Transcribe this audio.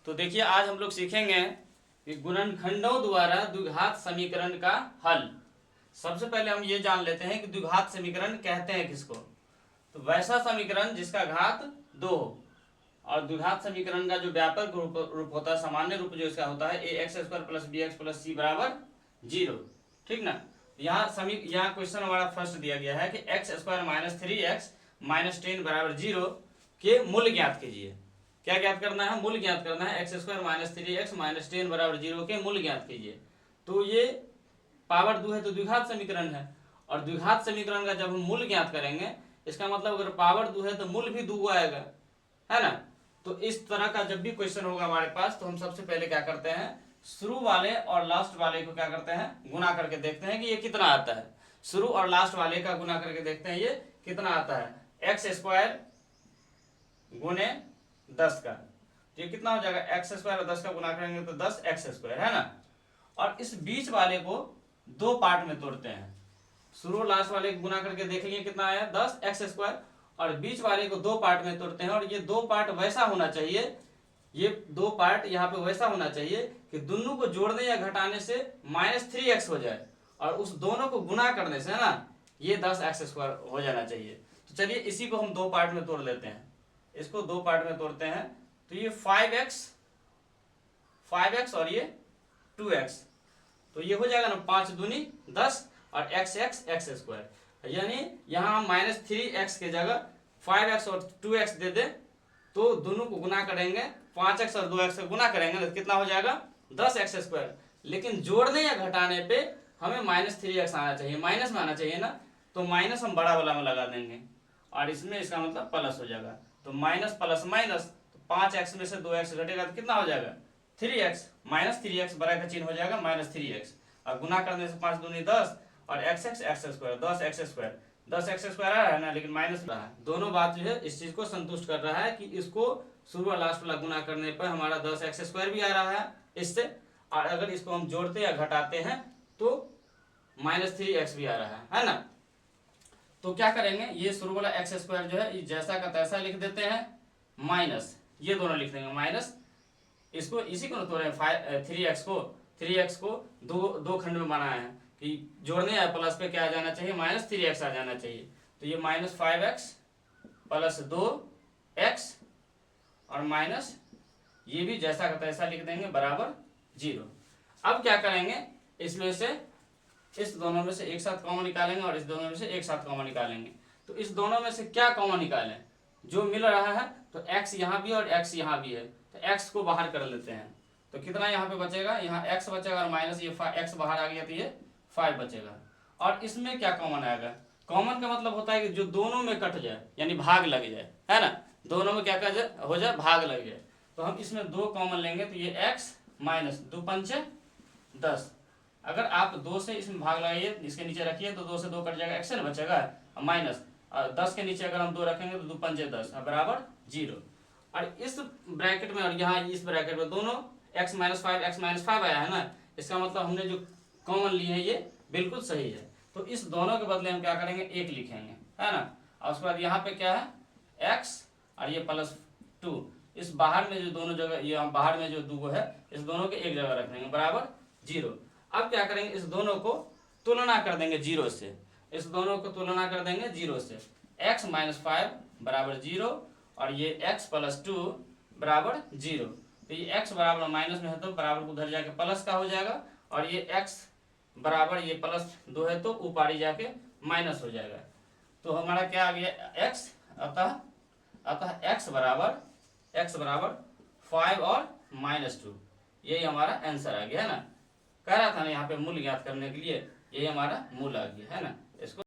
तो देखिए आज हम लोग सीखेंगे कि गुणनखंडों द्वारा द्विघात समीकरण का हल। सबसे पहले हम ये जान लेते हैं कि द्विघात समीकरण कहते हैं किसको। तो वैसा समीकरण जिसका घात 2 हो, और द्विघात समीकरण का जो व्यापक रूप होता है, सामान्य रूप जो इसका होता है ax² + bx + c बराबर 0। ठीक ना। यहाँ क्वेश्चन हमारा फर्स्ट दिया गया है कि x² - 3x - 10 बराबर 0 के मूल ज्ञात कीजिए। क्या ज्ञात करना है? मूल ज्ञात करना है। x² - 3x - 10 बराबर 0 के मूल ज्ञात कीजिए। तो ये पावर 2 है तो द्विघात समीकरण है, और द्विघात समीकरण का जब हम मूल ज्ञात करेंगे, इसका मतलब अगर पावर 2 है तो मूल भी 2 आएगा, है ना। तो इस तरह का जब भी क्वेश्चन होगा हमारे पास, तो हम सबसे पहले क्या करते हैं, शुरू वाले और लास्ट वाले को क्या करते हैं, गुना करके देखते हैं कि ये कितना आता है। शुरू और लास्ट वाले का गुना करके देखते हैं ये कितना आता है। x² गुने 10 का, तो ये कितना हो जाएगा, x² और 10 का गुना करेंगे तो 10x², है ना। और इस बीच वाले को दो पार्ट में तोड़ते हैं। शुरू और लास्ट वाले को गुना करके देख लिए कितना आया, 10x², और बीच वाले को दो पार्ट में तोड़ते हैं। और ये दो पार्ट वैसा होना चाहिए, ये दो पार्ट यहाँ पे वैसा होना चाहिए कि दोनों को जोड़ने या घटाने से -3x हो जाए, और उस दोनों को गुना करने से, है ना, ये 10x² हो जाना चाहिए। तो चलिए इसी को हम दो पार्ट में तोड़ लेते हैं। इसको दो पार्ट में तोड़ते हैं, तो ये 5x और ये 2x, तो ये हो जाएगा ना 5 दूनी 10 और x², यानी यहाँ हम -3x के जगह 5x और 2x दे दे, तो दोनों को गुना करेंगे, 5x और 2x से गुना करेंगे तो कितना हो जाएगा, 10x²। लेकिन जोड़ने या घटाने पे हमें -3x आना चाहिए, माइनस में आना चाहिए ना, तो माइनस हम बड़ा वाला में लगा देंगे, और इसमें इसका मतलब प्लस हो जाएगा। तो माइनस प्लस माइनस, तो 5x में से 2x घटेगा तो कितना हो जाएगा, 3x, -3x बड़ा का चिन्ह हो जाएगा -3x, और गुना करने से 5 दूनी 10 और x² 10x² आ रहा है ना, लेकिन माइनस रहा है। दोनों बात जो है इस चीज को संतुष्ट कर रहा है कि इसको शुरू और लास्ट वाला गुना करने पर हमारा 10x² भी आ रहा है इससे, और अगर इसको हम जोड़ते या घटाते हैं तो -3x भी आ रहा है ना। तो क्या करेंगे, ये शुरू वाला x² जो है जैसा का तैसा लिख देते हैं, माइनस ये दोनों लिख देंगे, माइनस इसको इसी को तोड़े 3x को दो खंड में बनाए हैं कि जोड़ने या प्लस पे क्या आ जाना चाहिए, -3x आ जाना चाहिए। तो ये -5x + 2x और माइनस ये भी जैसा का तैसा लिख देंगे बराबर 0। अब क्या करेंगे, इसमें से इस दोनों में से एक साथ कॉमन निकालेंगे और इस दोनों में से एक साथ कॉमन निकालेंगे। तो इस दोनों में से क्या कॉमन निकालें, जो मिल रहा है, तो x यहाँ भी और x यहाँ भी है, तो x को बाहर कर लेते हैं। तो कितना यहाँ पे बचेगा, यहाँ x बचेगा और माइनस ये x बाहर आ गया तो ये 5 बचेगा। और इसमें क्या कॉमन आएगा, कॉमन का मतलब होता है कि जो दोनों में कट जाए, यानी भाग लग जाए, है ना, दोनों में क्या हो जाए, भाग लग जाए। तो हम इसमें 2 कॉमन लेंगे, तो ये x - 2 पंचे 10। अगर आप 2 से इसमें भाग लगाइए, इसके नीचे रखिए, तो 2 से 2 कट जाएगा, x न बचेगा, माइनस 10 के नीचे अगर हम 2 रखेंगे तो 2 पंचे 10 बराबर 0। और इस ब्रैकेट में और यहाँ इस ब्रैकेट में दोनों x - 5 x - 5 आया है ना, इसका मतलब हमने जो कॉमन लिए है ये बिल्कुल सही है। तो इस दोनों के बदले हम क्या करेंगे, 1 लिखेंगे, है ना। और उसके बाद यहाँ पे क्या है, x और ये +2, इस बाहर में जो दोनों जगह, ये बाहर में जो 2 है, इस दोनों के एक जगह रख देंगे बराबर 0। अब क्या करेंगे, इस दोनों को तुलना कर देंगे 0 से, इस दोनों को तुलना कर देंगे 0 से, x - 5 बराबर 0 और ये x + 2 बराबर 0। तो ये x बराबर माइनस में है तो बराबर उधर जाके प्लस का हो जाएगा, और ये x बराबर ये +2 है तो ऊपर ही जाके माइनस हो जाएगा। तो हमारा क्या आ गया, x, अतः x बराबर 5 और -2, यही हमारा आंसर आ गया, है ना। कह रहा था ना यहाँ पे मूल ज्ञात करने के लिए, यही हमारा मूल आ गया, है ना। इसको